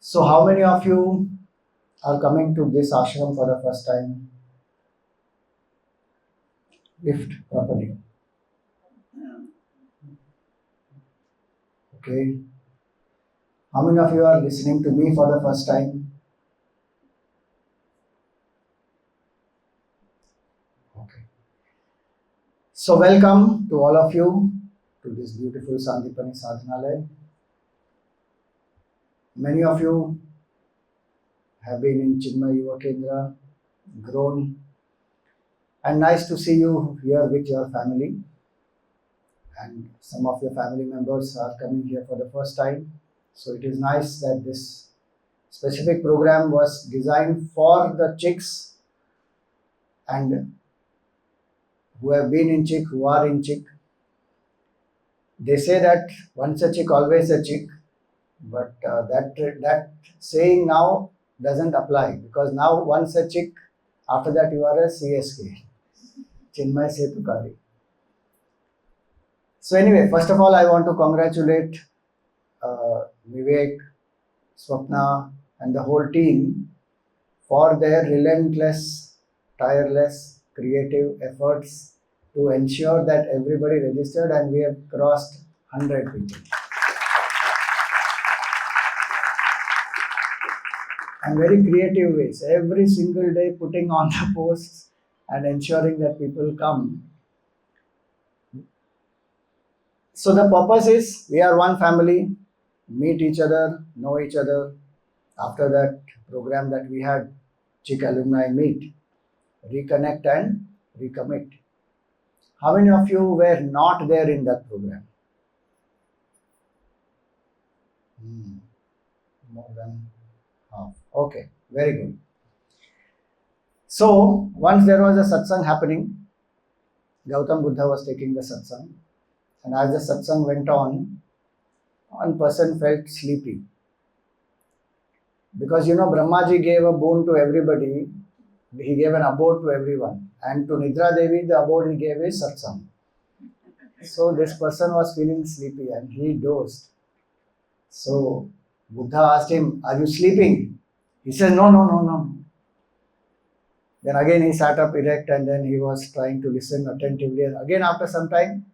So how many of you are coming to this ashram for the first time? Lift properly. Okay. How many of you are listening to me for the first time? Okay. So welcome to all of you to this beautiful Sandipani Sadhanalaya. Many of you have been in Chinmaya Yuva Kendra, grown, and nice to see you here with your family. And some of your family members are coming here for the first time. So it is nice that this specific program was designed for the chicks and who have been in CHYK, who are in CHYK. They say that once a chick, always a chick, but that saying now doesn't apply, because now once a chick, after that you are a CSK, Chinmaya Setukari. So anyway, first of all, I want to congratulate Vivek, Swapna, and the whole team for their relentless, tireless, creative efforts to ensure that everybody registered and we have crossed 100 people. And very creative ways, every single day putting on the posts and ensuring that people come. So the purpose is, we are one family, meet each other, know each other. After that program that we had, CHYK Alumni Meet, reconnect and recommit. How many of you were not there in that program? More than half. Okay, very good. So once there was a satsang happening, Gautam Buddha was taking the satsang, and as the satsang went on, one person felt sleepy. Because Brahmaji gave a boon to everybody, he gave an abode to everyone, and to Nidra Devi the abode he gave is satsang. So this person was feeling sleepy and he dozed. So Buddha asked him, "Are you sleeping?" He said, No. Then again he sat up erect and then he was trying to listen attentively, and again after some time,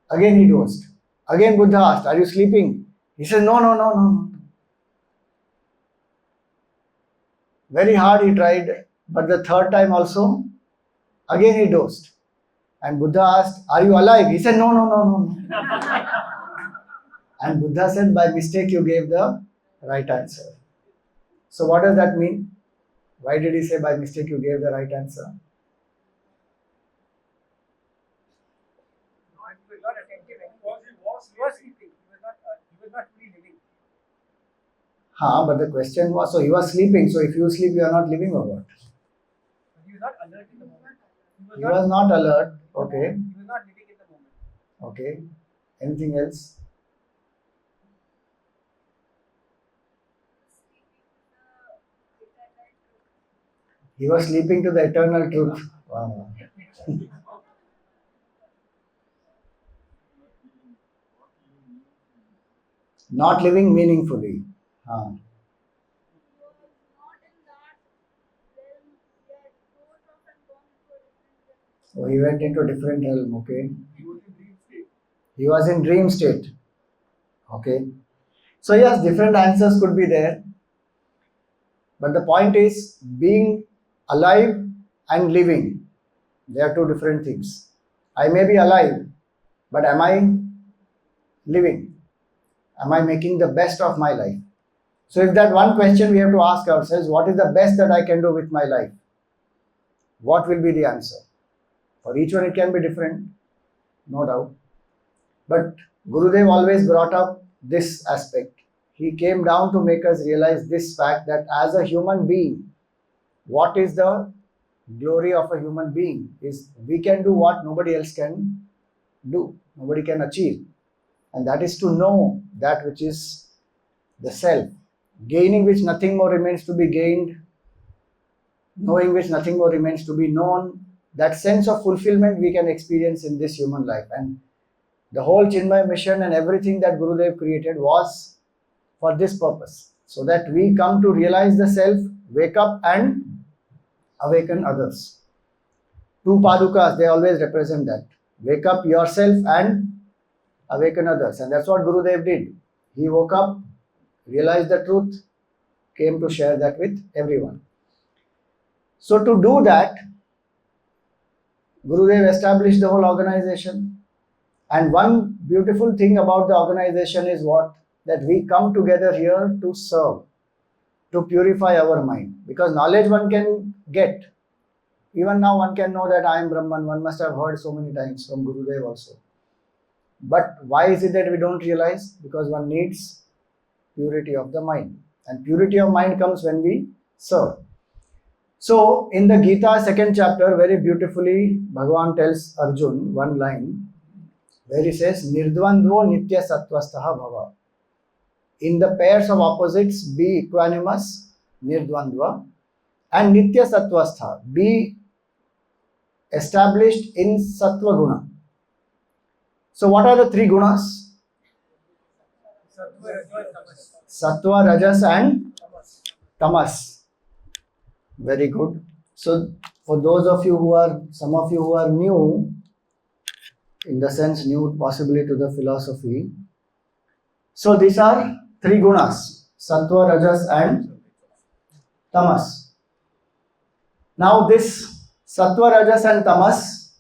again he dozed. Again Buddha asked, "Are you sleeping?" He said, No. Very hard he tried, but the third time also, again he dozed. And Buddha asked, "Are you alive?" He said, No. And Buddha said, "By mistake you gave the right answer." So what does that mean? Why did he say by mistake you gave the right answer? He was not attentive anymore. He was sleeping. He was not really living. But the question was, so he was sleeping. So if you sleep, you are not living or what? He was not alert in the moment. He was not alert. Okay. He was not living in the moment. Okay. Anything else? He was sleeping to the eternal truth. Wow. Not living meaningfully. So he went into a different realm, okay? He was in dream state. Okay. So yes, different answers could be there. But the point is, being alive and living, they are two different things. I may be alive, but am I living? Am I making the best of my life? So if that one question we have to ask ourselves, what is the best that I can do with my life? What will be the answer? For each one it can be different, no doubt. But Gurudev always brought up this aspect. He came down to make us realize this fact that as a human being, what is the glory of a human being is we can do what nobody else can do, nobody can achieve. And that is to know that which is the self, gaining which nothing more remains to be gained, knowing which nothing more remains to be known. That sense of fulfillment we can experience in this human life. And the whole Chinmaya mission and everything that Gurudev created was for this purpose. so that we come to realize the self, wake up and awaken others. Two padukas, they always represent that. Wake up yourself and awaken others. And that's what Gurudev did. He woke up, realized the truth, came to share that with everyone. So to do that, Gurudev established the whole organization. And one beautiful thing about the organization is what? That we come together here to serve, to purify our mind. Because knowledge one can get. Even now one can know that I am Brahman. One must have heard so many times from Gurudev also. But why is it that we don't realize? Because one needs purity of the mind. And purity of mind comes when we serve. So, in the Gita, second chapter, very beautifully, Bhagavan tells Arjun one line where he says, Nirdvandvo nitya sattvastaha bhava. In the pairs of opposites, be equanimous, nirdvandva, and nitya sattvastha, be established in sattva guna. So, what are the three gunas? Sattva, rajas, and tamas. Very good. So, for those of you who are, some of you who are new, in the sense new possibly to the philosophy, so these are three gunas, sattva, rajas, and tamas. Now, this sattva, rajas, and tamas,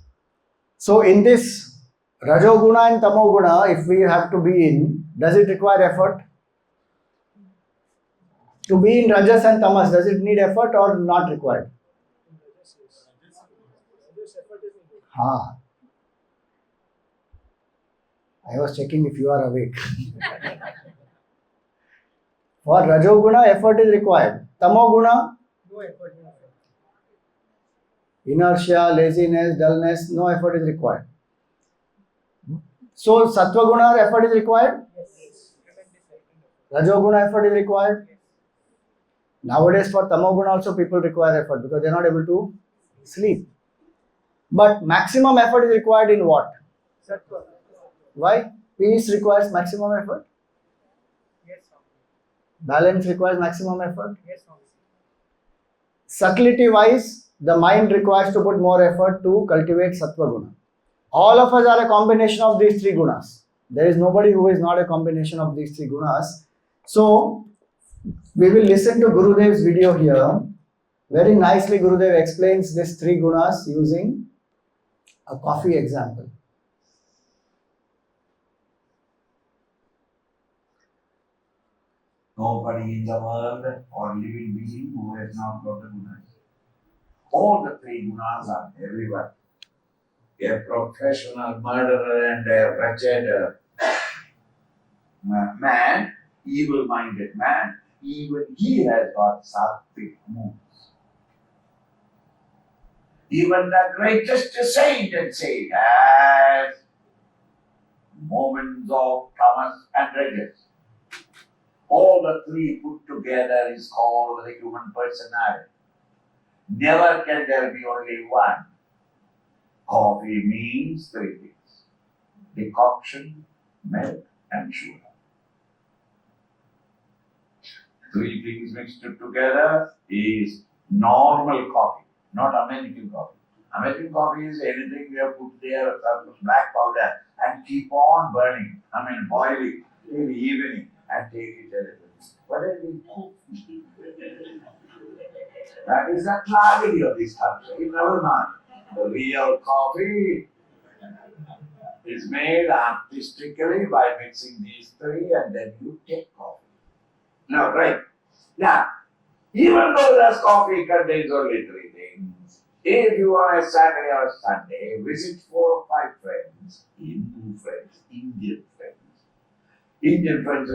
so in this rajoguna and tamoguna, if we have to be in, does it require effort? To be in rajas and tamas, does it need effort or not required? Ha. I was checking if you are awake. For rajoguna, effort is required. Tamoguna, No effort. inertia, laziness, dullness, no effort is required. So, sattva guna, effort is required. Yes. Rajoguna, effort is required. Nowadays, for tamoguna also people require effort because they are not able to sleep. But maximum effort is required in what? Sattva. Why? Peace requires maximum effort. Yes. Balance requires maximum effort. Yes. Subtlety wise, the mind requires to put more effort to cultivate sattva guna. All of us are a combination of these three gunas. There is nobody who is not a combination of these three gunas. So, we will listen to Gurudev's video here. Very nicely, Gurudev explains these three gunas using a coffee example. Nobody in the world or living being who has not got the gunas. All the three gunas are everywhere. A professional murderer and a wretched man, evil-minded man, even he has got sattvic moods. Even the greatest saint and saint has moments of tamas and rajas. All the three put together is called the human personality. Never can there be only one. Coffee means three things: decoction, milk, and sugar. Three things mixed together is normal coffee, not American coffee. American coffee is anything we have put there, black powder, and keep on burning. Boiling in the evening and take it a little. What is it? Coffee. That is the tragedy of this country. Never mind. The real coffee is made artistically by mixing these three, and then you take coffee. Now, right. Now, even though this coffee contains only three things, if you on a Saturday or Sunday visit 4 or 5 friends, Hindu friends, Indian friends,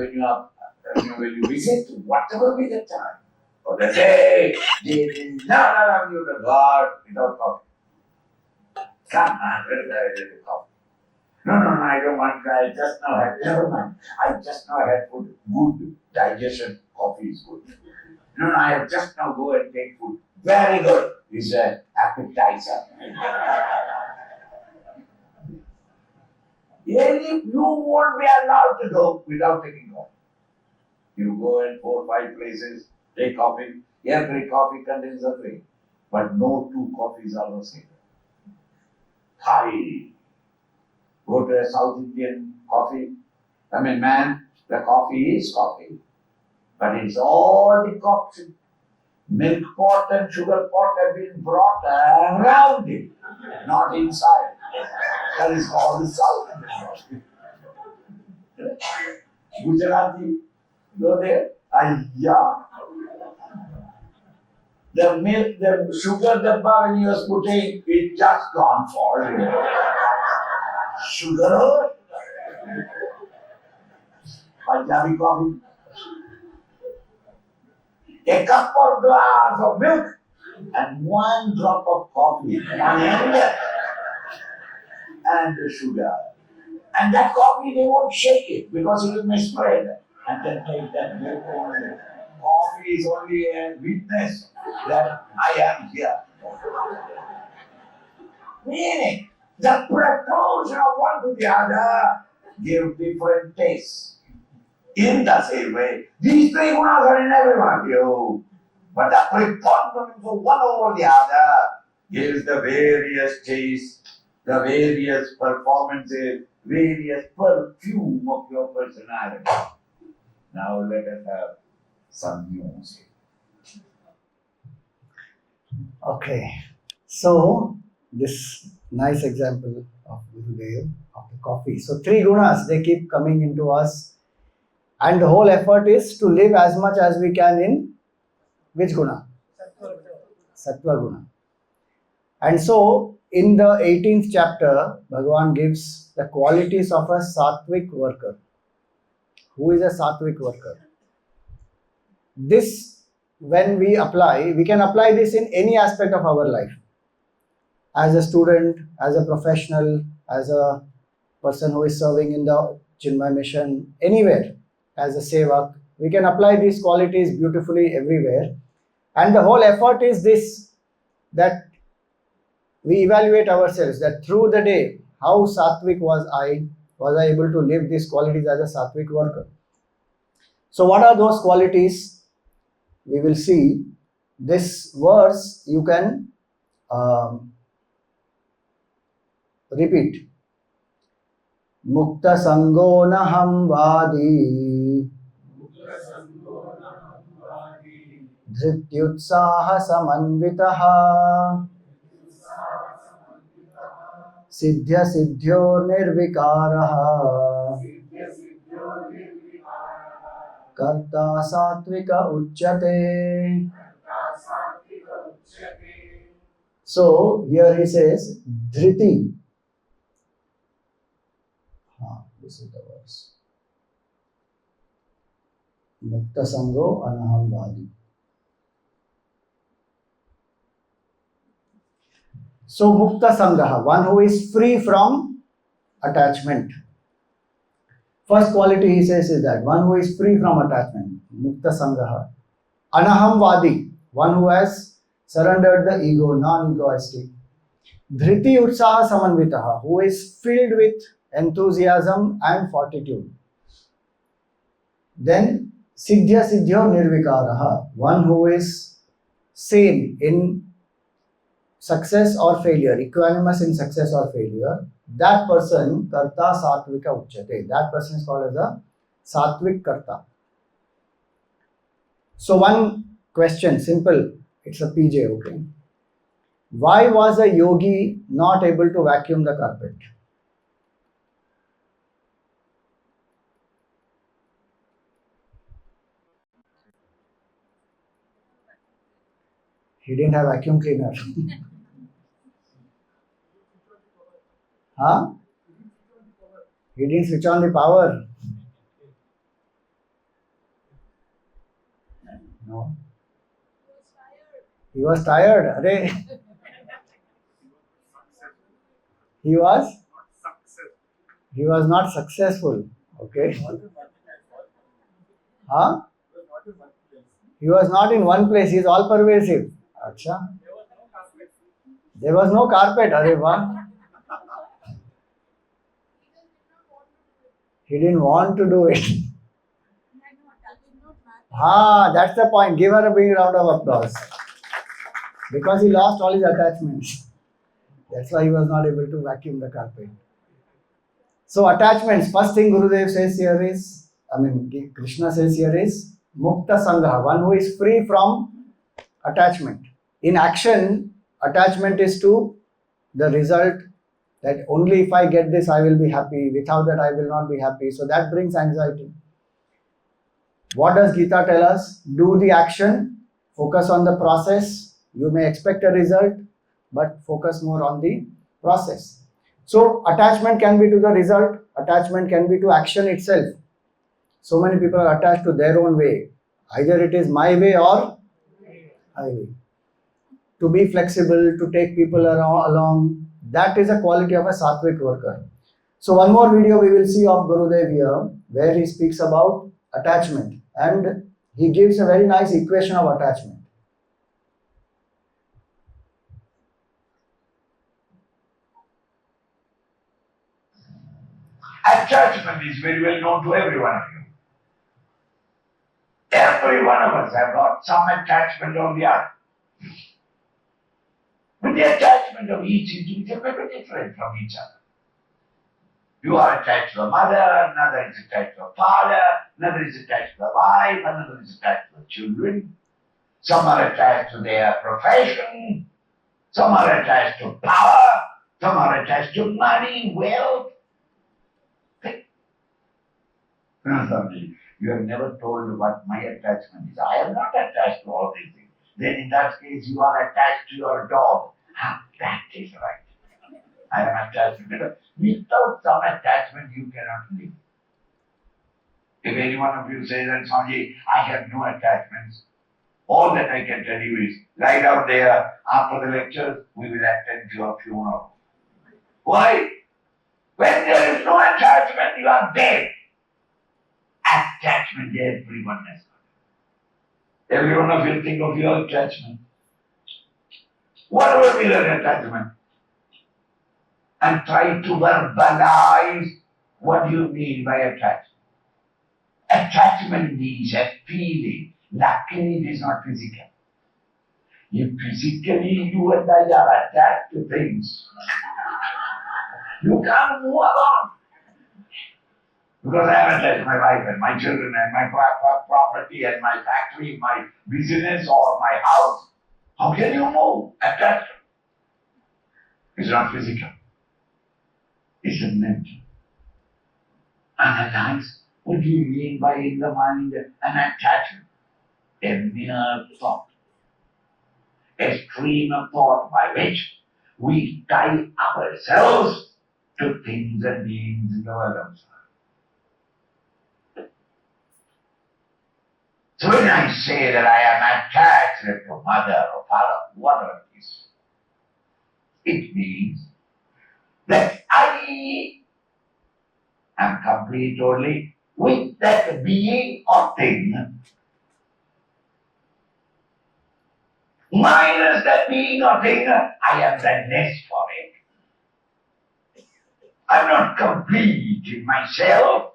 when you visit, whatever be the time, or the day, they will not allow you to go out without coffee. Come on, where is the coffee? No, I don't want to. I just now had, never mind. I just now had food, good digestion, coffee is good. No, I have just now go and take food. Very good. It's an appetizer. You won't be allowed to go without taking coffee. You go in 4 5 places, take coffee. Every coffee contains a drink, but no two coffees are the same. Thai. Go to a South Indian coffee. I mean, man, the coffee is coffee, but it's all decoction. Milk pot and sugar pot have been brought around it, not inside. That is called the South Indian coffee. Gujarati, go there. Ayya. The milk, the sugar dabba when you was putting, it just gone falling. Sugar, Punjabi coffee, a cup or glass of milk, and 1 drop of coffee, one end, and the sugar. And that coffee, they won't shake it because it will be spread. And then take that milk only. Coffee is only a witness that I am here. Meaning, the proportion of one to the other give different tastes. In the same way, these 3 gunas are in every one of you. But the preponderance of one over the other gives the various tastes, the various performances, various perfume of your personality. Now let us have some music. Okay. So, this nice example of Gurudev, of the coffee. So, 3 gunas, they keep coming into us. And the whole effort is to live as much as we can in which guna? Sattva guna. And so, in the 18th chapter, Bhagavan gives the qualities of a sattvic worker. Who is a sattvic worker? This, when we apply, we can apply this in any aspect of our life. As a student, as a professional, as a person who is serving in the Chinmaya mission, anywhere, as a sevak, we can apply these qualities beautifully everywhere. And the whole effort is this, that we evaluate ourselves, that through the day, how sattvic was I able to live these qualities as a sattvic worker. So what are those qualities? We will see. This verse you can repeat. Mukta sango naham vadi dhrityutsaha samanvitaha siddhya siddhyor nirvikaraha karta satvika uchyate. So here he says dhriti. This is the verse. Mukta sango anaham vadi. So mukta sangaha, one who is free from attachment. First quality he says is that one who is free from attachment. Mukta sangaha. Anaham vadi, one who has surrendered the ego, non-egoistic. Dhriti utsaha samanvitaha, who is filled with enthusiasm and fortitude. Then siddhya siddhyo nirvikaraha, one who is same in success or failure, equanimous in success or failure. That person, karta satvika uchyate. That person is called as a satvik karta. So one question, simple, it's a PJ, okay. Why was a yogi not able to vacuum the carpet? He didn't have vacuum cleaner. Huh? He didn't switch on the power. No. He was tired. Arey. He was not successful. Okay. Huh? He was not in one place. He is all pervasive. Acha. There was no carpet. Arey wah. He didn't want to do it. That's the point. Give her a big round of applause. Because he lost all his attachments. That's why he was not able to vacuum the carpet. So attachments, first thing Gurudev says here is, Krishna says here is, Mukta Sangha, one who is free from attachment. In action, attachment is to the result that only if I get this, I will be happy. Without that, I will not be happy. So that brings anxiety. What does Gita tell us? Do the action, focus on the process. You may expect a result, but focus more on the process. So attachment can be to the result, attachment can be to action itself. So many people are attached to their own way. Either it is my way or highway. To be flexible, to take people along, that is a quality of a Sattvic worker. So one more video we will see of Gurudev here, where he speaks about attachment, and he gives a very nice equation of attachment. Attachment is very well known to every one of you. Every one of us have got some attachment on the other. But the attachment of each individual may be different from each other. You are attached to a mother, another is attached to a father, another is attached to a wife, another is attached to children. Some are attached to their profession, some are attached to power, some are attached to money, wealth. Somebody, you have never told what my attachment is. I am not attached to all these things. Then in that case, you are attached to your dog. That is right. I am attached to it. Without some attachment, you cannot live. If any one of you says that, Swami, I have no attachments, all that I can tell you is, right out there, after the lecture, we will attend your funeral. Why? When there is no attachment, you are dead. Attachment, everyone has got. Every one of you think of your attachment. Whatever be that attachment, and try to verbalize what you mean by attachment. Attachment means a feeling. Luckily, it is not physical. If physically you and I are attached to things, you can't move along. Because I am attached to my wife and my children and my property and my factory, my business or my house. How can you move? Attached. It's not physical. It's a mental. Analyze what do you mean by in the mind an attachment? A mere thought. A stream of thought by which we tie ourselves to things and beings in the world outside. So when I say that I am attached to mother or father, whatever it is, it means that I am complete only with that being or thing, minus that being or thing, I am the less for it. I'm not complete in myself.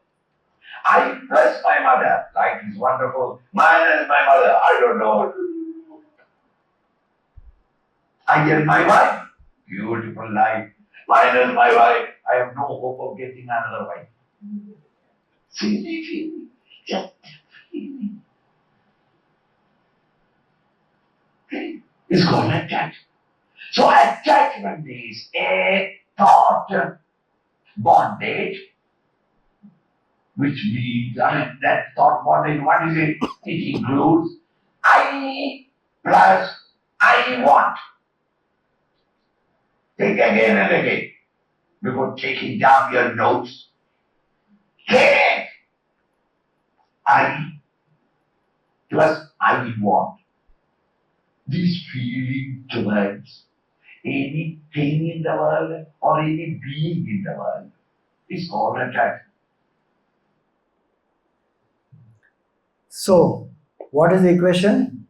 I plus my mother, life is wonderful. Minus my mother, I don't know what to do. I get my wife, beautiful life. Minus my wife, I have no hope of getting another wife. Feeling, just feeling. Okay? It's called attachment. So attachment is a thought bondage, which means, that thought bondage, what is it? It includes I plus I want. Think again and again before taking down your notes. Take I plus I want. This feeling towards anything in the world or any being in the world is called attachment. So, what is the equation?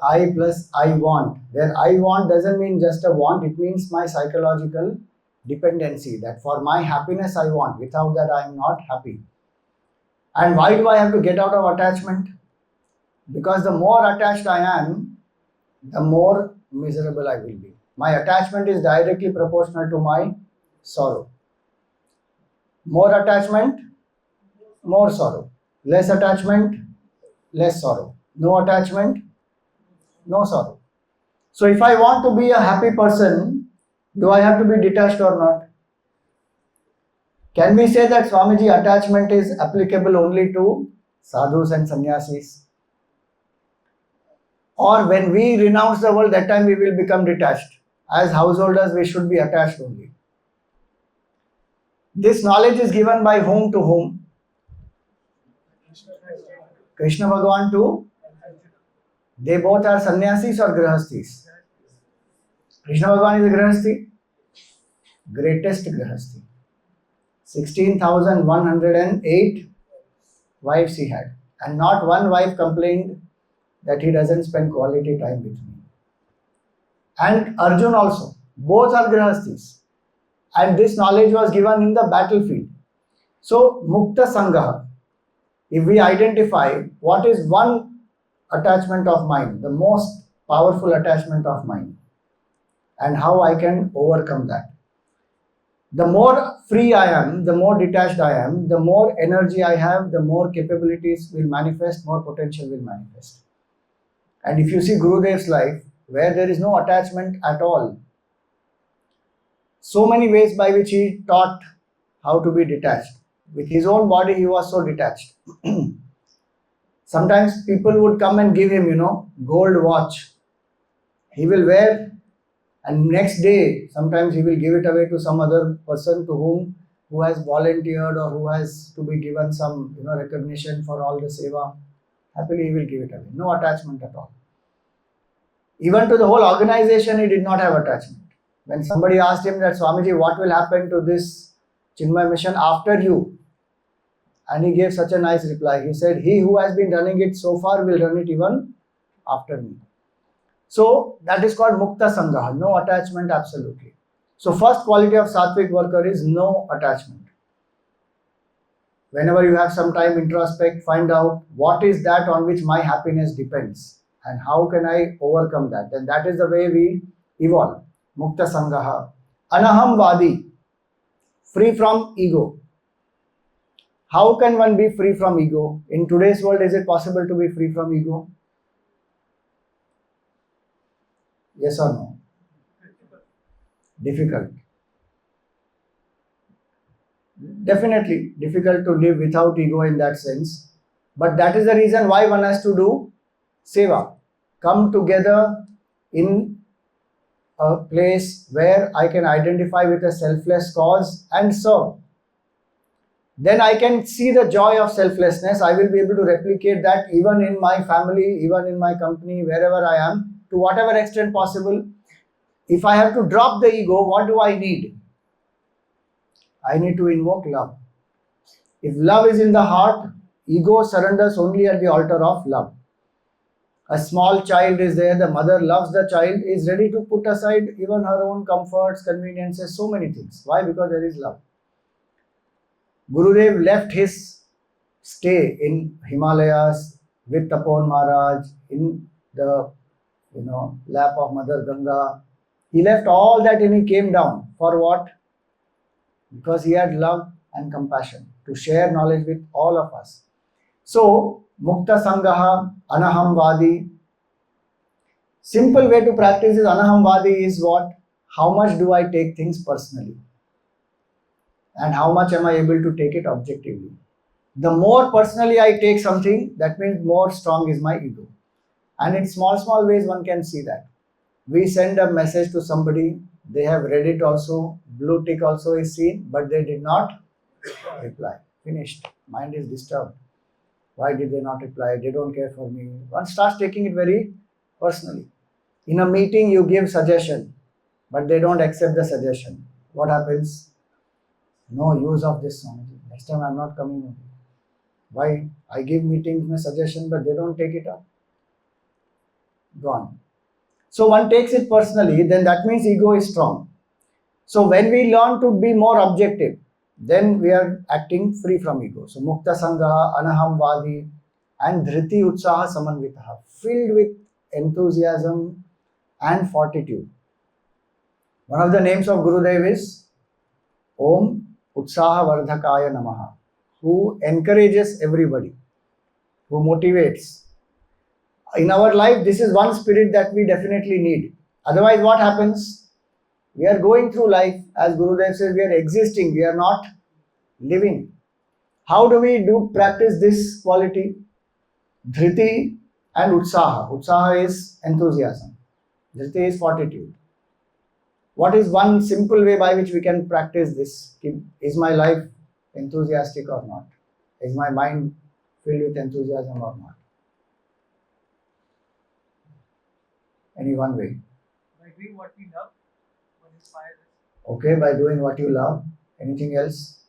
I plus I want. Where I want doesn't mean just a want, it means my psychological dependency, that for my happiness I want. Without that I am not happy. And why do I have to get out of attachment? Because the more attached I am, the more miserable I will be. My attachment is directly proportional to my sorrow. More attachment, more sorrow. Less attachment, less sorrow. No attachment, no sorrow. So if I want to be a happy person, do I have to be detached or not? Can we say that Swamiji attachment is applicable only to sadhus and sannyasis? Or when we renounce the world, that time we will become detached. As householders, we should be attached only. This knowledge is given by whom to whom? Krishna Bhagavan to? They both are sannyasis or grihasthis? Krishna Bhagavan is a grihasthi, greatest grihasthi. 16,108 wives he had, and not one wife complained that he doesn't spend quality time with me. And Arjun also, both are grihasthis, and this knowledge was given in the battlefield. So Mukta Sangaha, if we identify what is one attachment of mind, the most powerful attachment of mind, and how I can overcome that. The more free I am, the more detached I am, the more energy I have, the more capabilities will manifest, more potential will manifest. And if you see Gurudev's life, where there is no attachment at all, so many ways by which he taught how to be detached. With his own body, he was so detached. Sometimes people would come and give him, gold watch. He will wear, and next day, sometimes he will give it away to some other person who has volunteered or who has to be given some, recognition for all the seva. Happily, he will give it away. No attachment at all. Even to the whole organization, he did not have attachment. When somebody asked him that, Swamiji, what will happen to this Chinmaya mission after you? And he gave such a nice reply. He said, he who has been running it so far will run it even after me. So that is called Mukta Sangaha, no attachment absolutely. So first quality of Sattvic worker is no attachment. Whenever you have some time, introspect, find out what is that on which my happiness depends and how can I overcome that. Then that is the way we evolve. Mukta Sangaha. Anaham Vadi, free from ego. How can one be free from ego? In today's world, is it possible to be free from ego? Yes or no? Difficult. Definitely difficult to live without ego in that sense. But that is the reason why one has to do seva. Come together in a place where I can identify with a selfless cause and serve. Then I can see the joy of selflessness. I will be able to replicate that even in my family, even in my company, wherever I am, to whatever extent possible. If I have to drop the ego, what do I need? I need to invoke love. If love is in the heart, ego surrenders only at the altar of love. A small child is there, the mother loves the child, is ready to put aside even her own comforts, conveniences, so many things. Why? Because there is love. Gurudev left his stay in Himalayas with Tapon Maharaj, in the lap of Mother Ganga. He left all that and he came down. For what? Because he had love and compassion to share knowledge with all of us. So, Mukta Sangaha, Anaham Vadi. Simple way to practice is Anaham Vadi is what? How much do I take things personally? And how much am I able to take it objectively? The more personally I take something, that means more strong is my ego. And in small ways one can see that. We send a message to somebody, they have read it also, blue tick also is seen, but they did not reply. Finished. Mind is disturbed. Why did they not reply? They don't care for me. One starts taking it very personally. In a meeting, you give suggestion, but they don't accept the suggestion. What happens? No use of this song. Next time I'm not coming over. Why? I give meetings my suggestion, but they don't take it up. Gone. So one takes it personally, then that means ego is strong. So when we learn to be more objective, then we are acting free from ego. So Mukta Sangaha, Anaham Vadi, and Dhriti Utsaha Samanvitaha, filled with enthusiasm and fortitude. One of the names of Gurudev is Om Utsaha Vardhakaya Namaha, who encourages everybody, who motivates. In our life, this is one spirit that we definitely need. Otherwise, what happens? We are going through life, as Gurudev says, we are existing, we are not living. How do we practice this quality? Dhriti and Utsaha. Utsaha is enthusiasm. Dhriti is fortitude. What is one simple way by which we can practice this? Is my life enthusiastic or not? Is my mind filled with enthusiasm or not? Any one way. By doing what we love, what inspires us. Okay, by doing what you love. Anything else?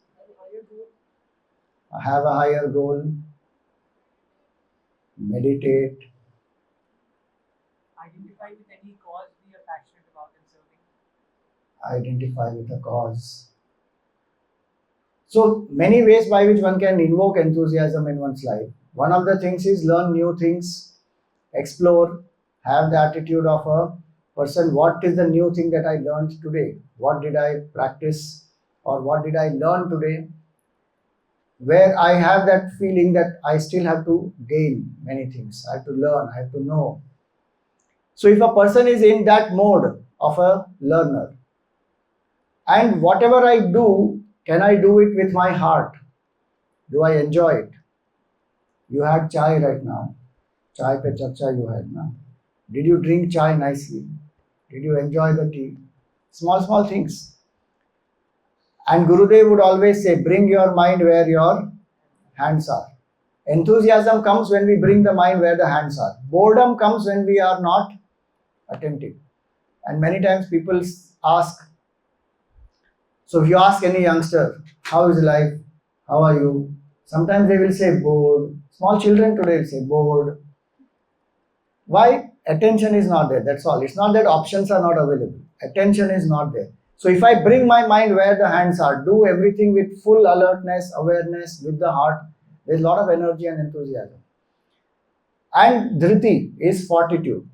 Have a higher goal. Meditate. Identify with any cause we are passionate about and serving. Identify with a cause. So many ways by which one can invoke enthusiasm in one's life. One of the things is learn new things, explore, have the attitude of a person. What is the new thing that I learned today? What did I practice or what did I learn today? Where I have that feeling that I still have to gain many things. I have to learn, I have to know. So if a person is in that mode of a learner, and whatever I do, can I do it with my heart? Do I enjoy it? You had chai right now. Chai pe charcha you had now. Did you drink chai nicely? Did you enjoy the tea? Small things. And Gurudev would always say, bring your mind where your hands are. Enthusiasm comes when we bring the mind where the hands are. Boredom comes when we are not attentive. And many times people ask, so if you ask any youngster, how is life? How are you? Sometimes they will say bored. Small children today will say bored. Why? Attention is not there. That's all. It's not that options are not available. Attention is not there. So if I bring my mind where the hands are, do everything with full alertness, awareness, with the heart, there's a lot of energy and enthusiasm. And dhriti is fortitude.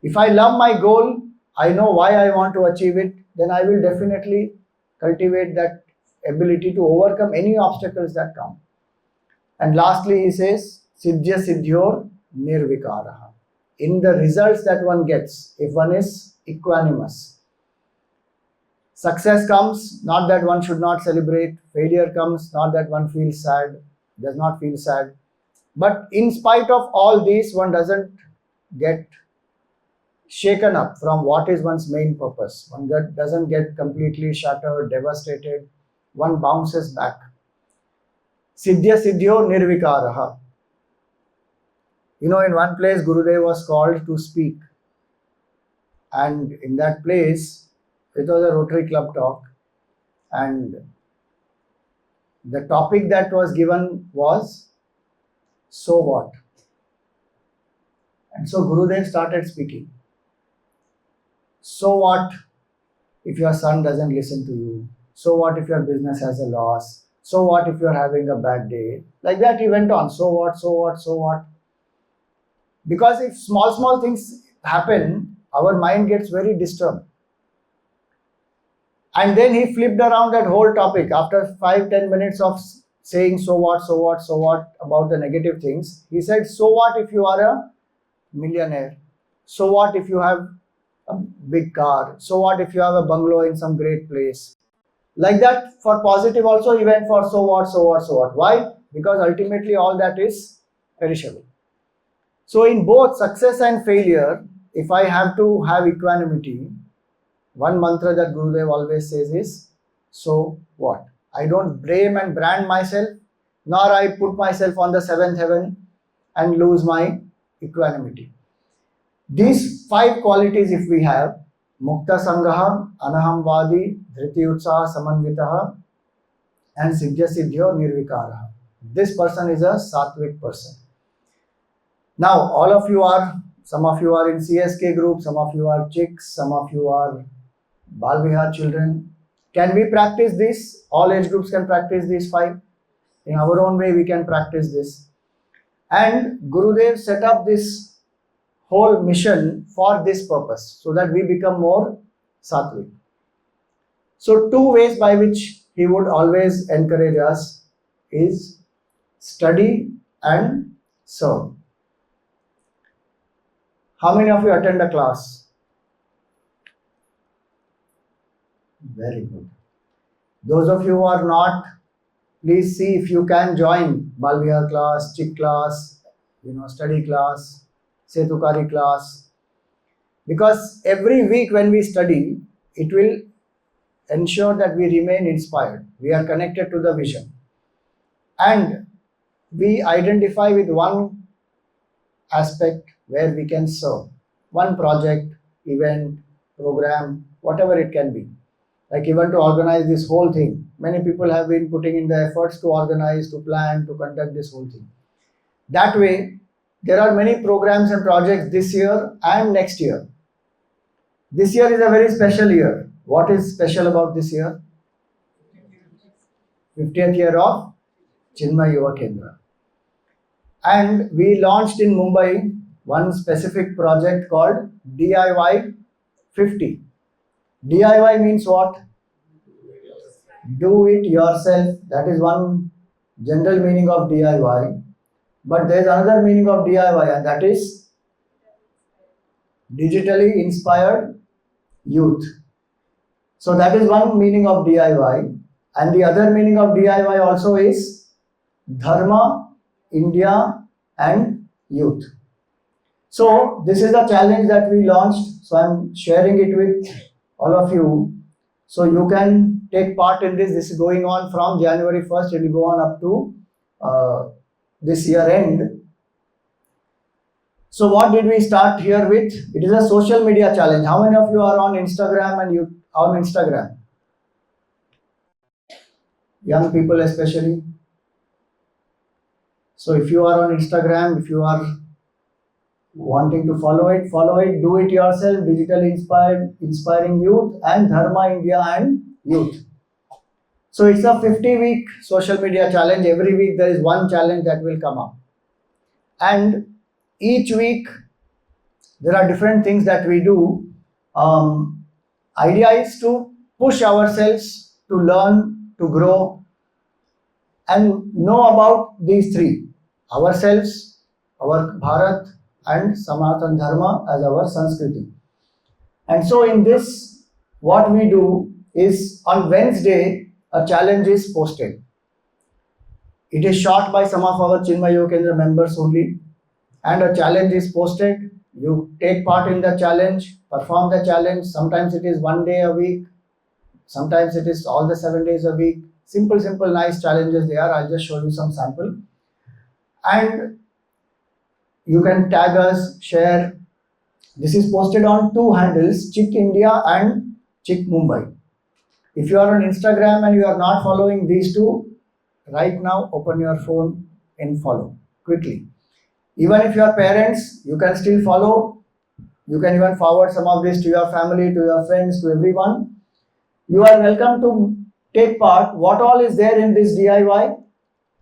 If I love my goal, I know why I want to achieve it, then I will definitely cultivate that ability to overcome any obstacles that come. And lastly, he says, siddhya siddhyor nirvikaraha. In the results that one gets, if one is equanimous. Success comes, not that one should not celebrate. Failure comes, not that one feels sad, does not feel sad. But in spite of all these, one doesn't get shaken up from what is one's main purpose. One doesn't get completely shattered, devastated. One bounces back. Siddhya siddhyo nirvikaraha. You know, in one place, Gurudev was called to speak. And in that place, it was a Rotary Club talk. And the topic that was given was, so what? And so Gurudev started speaking. So what if your son doesn't listen to you? So what if your business has a loss? So what if you're having a bad day? Like that he went on. So what, so what, so what? Because if small things happen, our mind gets very disturbed. And then he flipped around that whole topic. After 5-10 minutes of saying so what, so what, so what about the negative things, he said, so what if you are a millionaire? So what if you have a big car? So what if you have a bungalow in some great place? Like that, for positive also he went for so what, so what, so what. Why? Because ultimately all that is perishable. So in both success and failure, if I have to have equanimity, one mantra that Gurudev always says is, so what? I don't blame and brand myself, nor I put myself on the seventh heaven and lose my equanimity. These 5 qualities if we have, Mukta Sangaha, Anaham Vadi, Dhriti Utsaha Samanvitaha, and Siddhya Siddhyo Nirvikaraha. This person is a Sattvic person. Now, all of you are, some of you are in CSK group, some of you are CHYK, some of you are Bal Vihar children. Can we practice this? All age groups can practice these 5. In our own way, we can practice this. And Gurudev set up this whole mission for this purpose, so that we become more sattvic. So 2 ways by which he would always encourage us is study and serve. How many of you attend a class? Very good. Those of you who are not, please see if you can join Balvihar class, CHYK class, study class, Setukari class. Because every week when we study, it will ensure that we remain inspired. We are connected to the vision. And we identify with one aspect where we can serve. One project, event, program, whatever it can be. Like even to organize this whole thing. Many people have been putting in the efforts to organize, to plan, to conduct this whole thing. That way, there are many programs and projects this year and next year. This year is a very special year. What is special about this year? 50th year of Chinmaya Yuva Kendra. And we launched in Mumbai one specific project called DIY 50. DIY means what? Do it yourself. That is one general meaning of DIY. But there is another meaning of DIY, and that is digitally inspired youth. So that is one meaning of DIY. And the other meaning of DIY also is Dharma, India, and youth. So this is the challenge that we launched. So I'm sharing it with all of you. So you can take part in this. This is going on from January 1st. It will go on up to this year end. So what did we start here with? It is a social media challenge. How many of you are on Instagram and you on Instagram? Young people especially. So if you are on Instagram, if you are wanting to follow it, do it yourself, digitally inspired, inspiring youth, and Dharma, India, and youth. So it's a 50-week social media challenge. Every week there is one challenge that will come up. And each week there are different things that we do. Idea is to push ourselves to learn, to grow, and know about these 3. Ourselves, our Bharat, and Sanatana Dharma as our Sanskriti. And so in this, what we do is on Wednesday, a challenge is posted. It is shot by some of our Chinmaya Yoga Kendra members only, and a challenge is posted. You take part in the challenge, perform the challenge. Sometimes it is 1 day a week, sometimes it is all the 7 days a week. Simple, nice challenges they are. I'll just show you some sample. And you can tag us, share. This is posted on 2 handles, CHYK India and CHYK Mumbai. If you are on Instagram and you are not following these 2, right now open your phone and follow quickly. Even if you are parents, you can still follow. You can even forward some of this to your family, to your friends, to everyone. You are welcome to take part. What all is there in this DIY?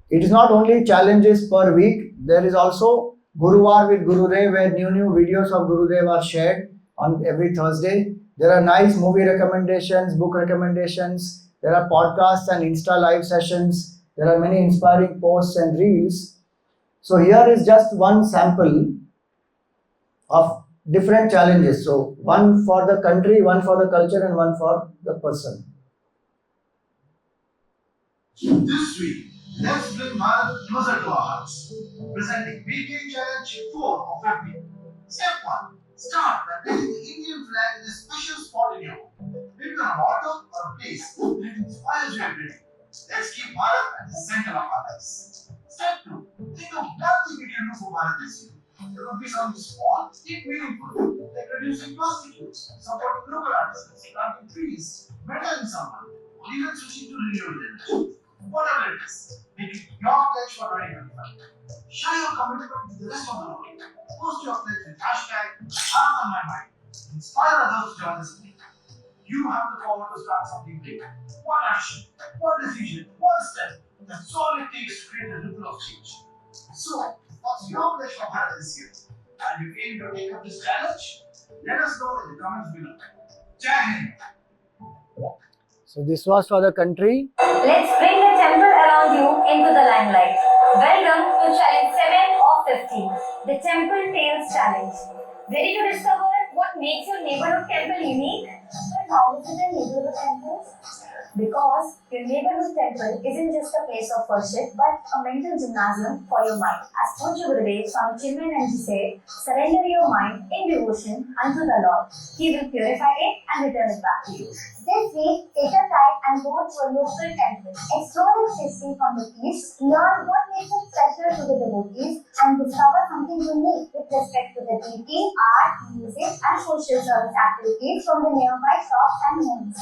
It is not only challenges per week. There is also Guruvar with Gurudev, where new videos of Gurudev are shared on every Thursday. There are nice movie recommendations, book recommendations. There are podcasts and Insta live sessions. There are many inspiring posts and reels. So here is just one sample of different challenges. So one for the country, one for the culture, and one for the person. This week, let's bring Bharat closer to our hearts. Presenting Weekly Challenge 4 of 50. Step 1. Start by placing the Indian flag in a special spot in your home. Maybe on a wall or a place that inspires your ability. Let's keep Bharat at the center of our lives. Step 2. Think of one thing you can do for Bharat this year. It could be something small, yet meaningful, like reducing plastic use, supporting local artisans, planting trees, mentoring someone, or even switching to renewable energy. Whatever it is, make it your pledge for 2025. Share your commitment with the rest of the world. Post your pledge with hashtag Heart on My Mind. Inspire others to join this week. You have the power to start something big. One action, one decision, one step. That's all it takes to create a ripple of change. So, what's your pledge for Bharat this year? And you aim to take up this challenge? Let us know in the comments below. Jai Hind! So this was for the country. Let's bring the temple around you into the limelight. Welcome to Challenge 7 of 50, the Temple Tales Challenge. Ready to discover what makes your neighborhood temple unique? But how is it a neighborhood temple? Because your neighborhood temple isn't just a place of worship, but a mental gymnasium for your mind. As Puja Gurudev Swami Chinmaya said, surrender your mind in devotion unto the Lord. He will purify it and return it back to you. This week, take a time and go to a local temple. Explore its history from the east, learn what makes it special to the devotees, and discover something unique with respect to the deity, art, music, and social service activities from the nearby shops and homes.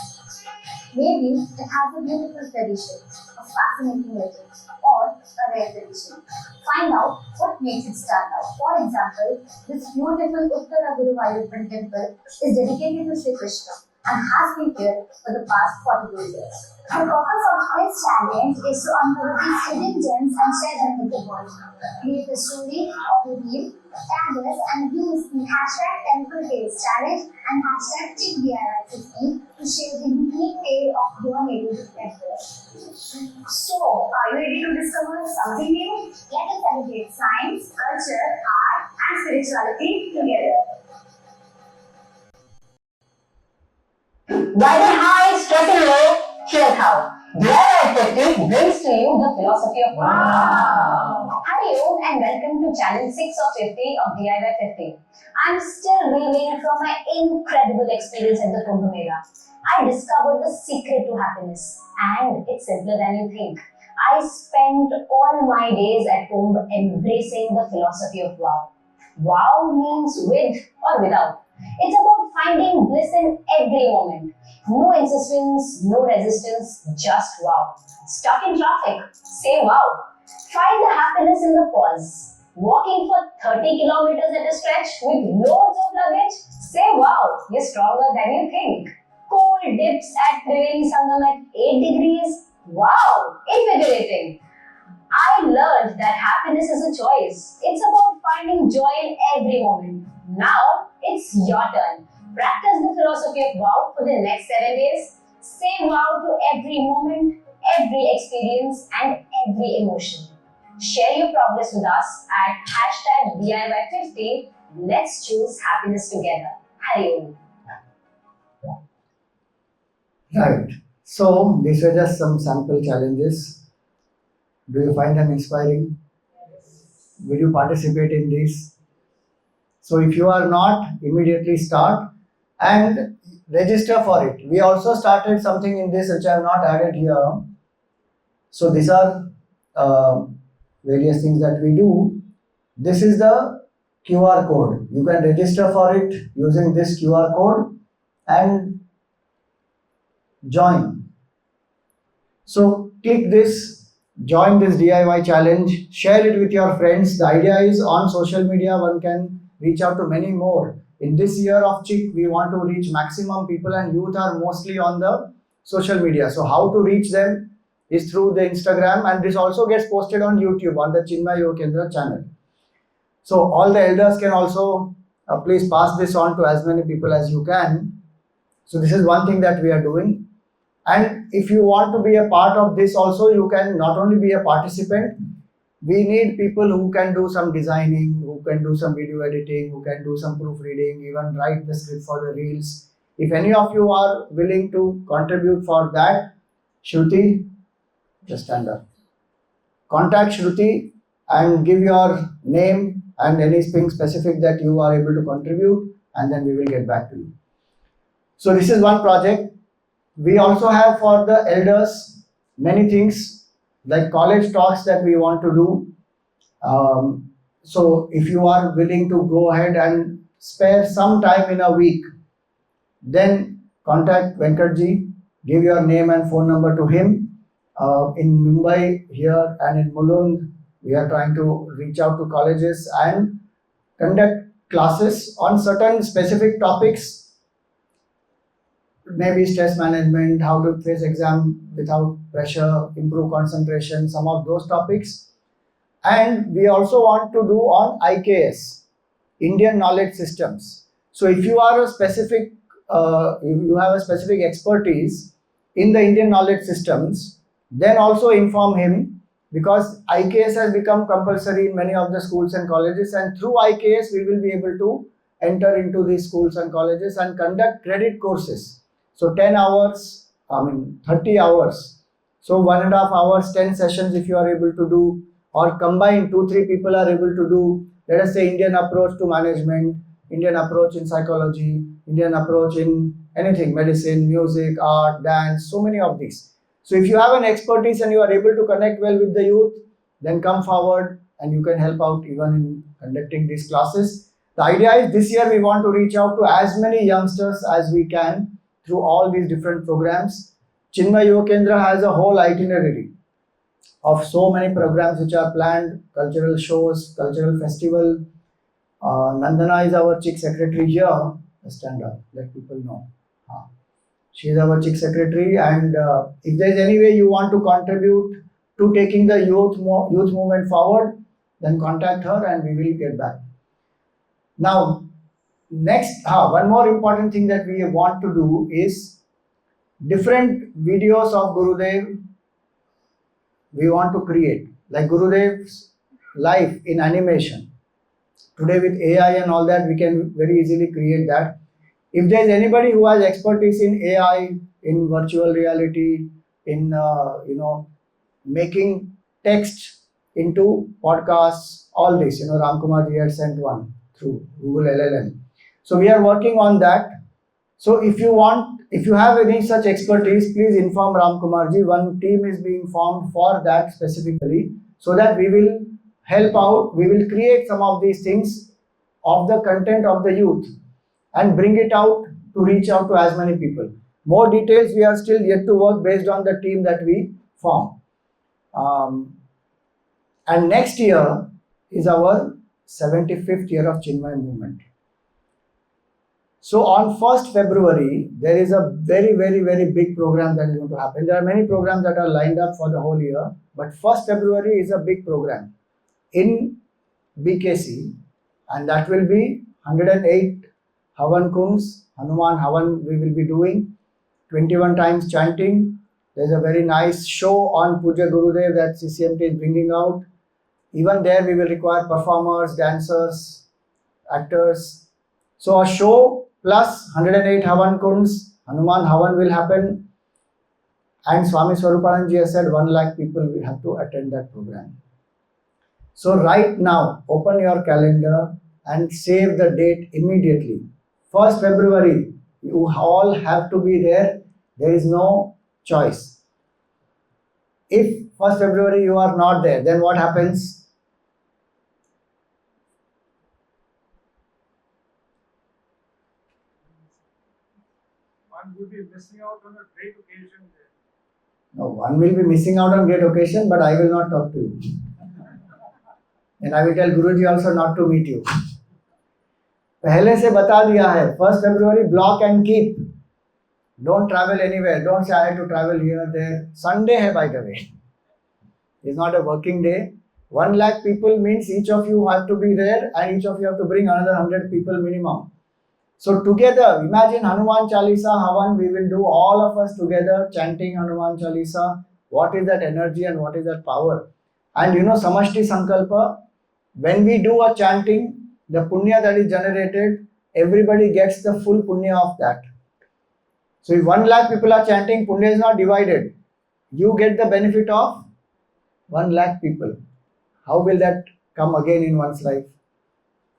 Maybe it has a beautiful tradition, a fascinating legend, or a rare tradition. Find out what makes it stand out. For example, this beautiful Uttara Guruvayurpan temple is dedicated to Sri Krishna and has been here for the past 42 years. The purpose of this challenge is to uncover these hidden gems and share them with the world. Create a story or a reel, tag us and use the hashtag Temple Tales Challenge and hashtag CHYK to share the unique tale of your neighborhood temple. So, are you ready to discover something new? Let us celebrate science, culture, art, and spirituality together. Riding high, stressing low, here's how. DIY50 brings to you the philosophy of wow. Hi Om and welcome to challenge 6 of 50 of DIY50. I'm still reeling from my incredible experience at the Kumbh Mela. I discovered the secret to happiness and it's simpler than you think. I spent all my days at Kumbh embracing the philosophy of wow. Wow means with or without. It's about finding bliss in every moment. No insistence, no resistance, just wow. Stuck in traffic? Say wow. Find the happiness in the pause. Walking for 30 kilometers at a stretch with loads of luggage? Say wow, you're stronger than you think. Cold dips at Triveni Sangam at 8 degrees? Wow, invigorating. I learned that happiness is a choice. It's about finding joy in every moment. Now, it's your turn. Practice the philosophy of wow for the next 7 days. Say wow to every moment, every experience, and every emotion. Share your progress with us at hashtag DIY50. Let's choose happiness together. Hari Om. Right. So these were just some sample challenges. Do you find them inspiring? Will you participate in this? So if you are not, immediately start and register for it. We also started something in this which I have not added here. So these are various things that we do. This is the QR code. You can register for it using this QR code and join. So click this, join this DIY challenge, share it with your friends. The idea is on social media one can reach out to many more. In this year of CHYK, we want to reach maximum people and youth are mostly on the social media. So how to reach them is through the Instagram and this also gets posted on YouTube on the Chinmaya Yoga Kendra channel. So all the elders can also please pass this on to as many people as you can. So this is one thing that we are doing. And if you want to be a part of this also, you can not only be a participant, we need people who can do some designing, who can do some video editing, who can do some proofreading, even write the script for the reels. If any of you are willing to contribute for that, Shruti, just stand up. Contact Shruti and give your name and anything specific that you are able to contribute, and then we will get back to you. So this is one project. We also have for the elders many things like college talks that we want to do. So if you are willing to go ahead and spare some time in a week, then contact Venkatji, give your name and phone number to him. In Mumbai here and in Mulund, we are trying to reach out to colleges and conduct classes on certain specific topics maybe stress management, how to face exam without pressure, improve concentration, some of those topics. And we also want to do on IKS, Indian Knowledge Systems. So if you are a specific, if you have a specific expertise in the Indian knowledge systems, then also inform him, because IKS has become compulsory in many of the schools and colleges, and through IKS we will be able to enter into these schools and colleges and conduct credit courses. So 10 hours, 30 hours. So 1.5 hours, 10 sessions if you are able to do, or combined 2-3 people are able to do, let us say Indian approach to management, Indian approach in psychology, Indian approach in anything, medicine, music, art, dance, so many of these. So if you have an expertise and you are able to connect well with the youth, then come forward and you can help out even in conducting these classes. The idea is this year we want to reach out to as many youngsters as we can through all these different programs. Chinmaya Yuva Kendra has a whole itinerary of so many programs which are planned, cultural shows, cultural festival. Nandana is our CHYK secretary here. Stand up, let people know. She is our CHYK secretary, and if there is any way you want to contribute to taking the youth movement forward, then contact her and we will get back. Now, next, one more important thing that we want to do is different videos of Gurudev we want to create, like Gurudev's life in animation. Today with AI and all that, we can very easily create that. If there is anybody who has expertise in AI, in virtual reality, in making text into podcasts, all this, Ramkumar ji had sent one through Google LLM. So we are working on that. So if you have any such expertise, please inform Ramkumar ji. One team is being formed for that specifically, so that we will help out. We will create some of these things of the content of the youth and bring it out to reach out to as many people. More details we are still yet to work based on the team that we form. And next year is our 75th year of Chinmaya movement. So on 1st February, there is a very, very, very big program that is going to happen. There are many programs that are lined up for the whole year, but 1st February is a big program in BKC, and that will be 108 Havan Kunds, Hanuman Havan we will be doing, 21 times chanting. There's a very nice show on Puja Gurudev that CCMT is bringing out. Even there we will require performers, dancers, actors. So a show plus 108 Havan Kunds, Hanuman Havan will happen, and Swami Swatmananda has said 1 lakh people will have to attend that program. So right now, open your calendar and save the date immediately. 1st February, you all have to be there. There is no choice. If 1st February you are not there, then what happens? One would be missing out on a great occasion there. No, one will be missing out on great occasion, but I will not talk to you. And I will tell Guruji also not to meet you. पहले से बता दिया है, 1st February block and keep. Don't travel anywhere. Don't say I have to travel here, there. Sunday hai, by the way. It's not a working day. 1 lakh people means each of you have to be there, and each of you have to bring another 100 people minimum. So together, imagine Hanuman Chalisa, Havan, we will do all of us together chanting Hanuman Chalisa. What is that energy and what is that power? And Samashti Sankalpa, when we do a chanting, the punya that is generated, everybody gets the full punya of that. So if 1 lakh people are chanting, punya is not divided. You get the benefit of 1 lakh people. How will that come again in one's life?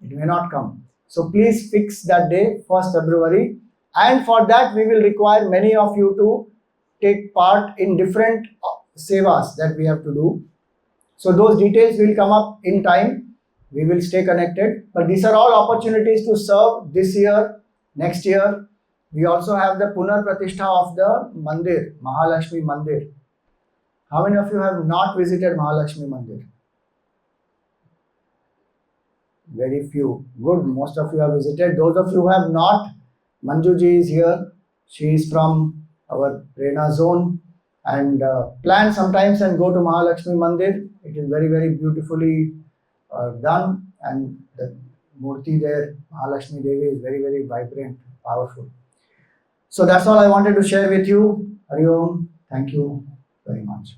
It may not come. So please fix that day, 1st February. And for that, we will require many of you to take part in different sevas that we have to do. So those details will come up in time. We will stay connected. But these are all opportunities to serve this year, next year. We also have the Punar Pratishtha of the Mandir, Mahalakshmi Mandir. How many of you have not visited Mahalakshmi Mandir? Very few. Good. Most of you have visited. Those of you who have not, Manjuji is here. She is from our Prerna zone, and plan sometimes and go to Mahalakshmi Mandir. It is very, very beautifully done, and the Murti there, Mahalakshmi Devi, is very, very vibrant, powerful. So that's all I wanted to share with you. Hari Om. Thank you very much.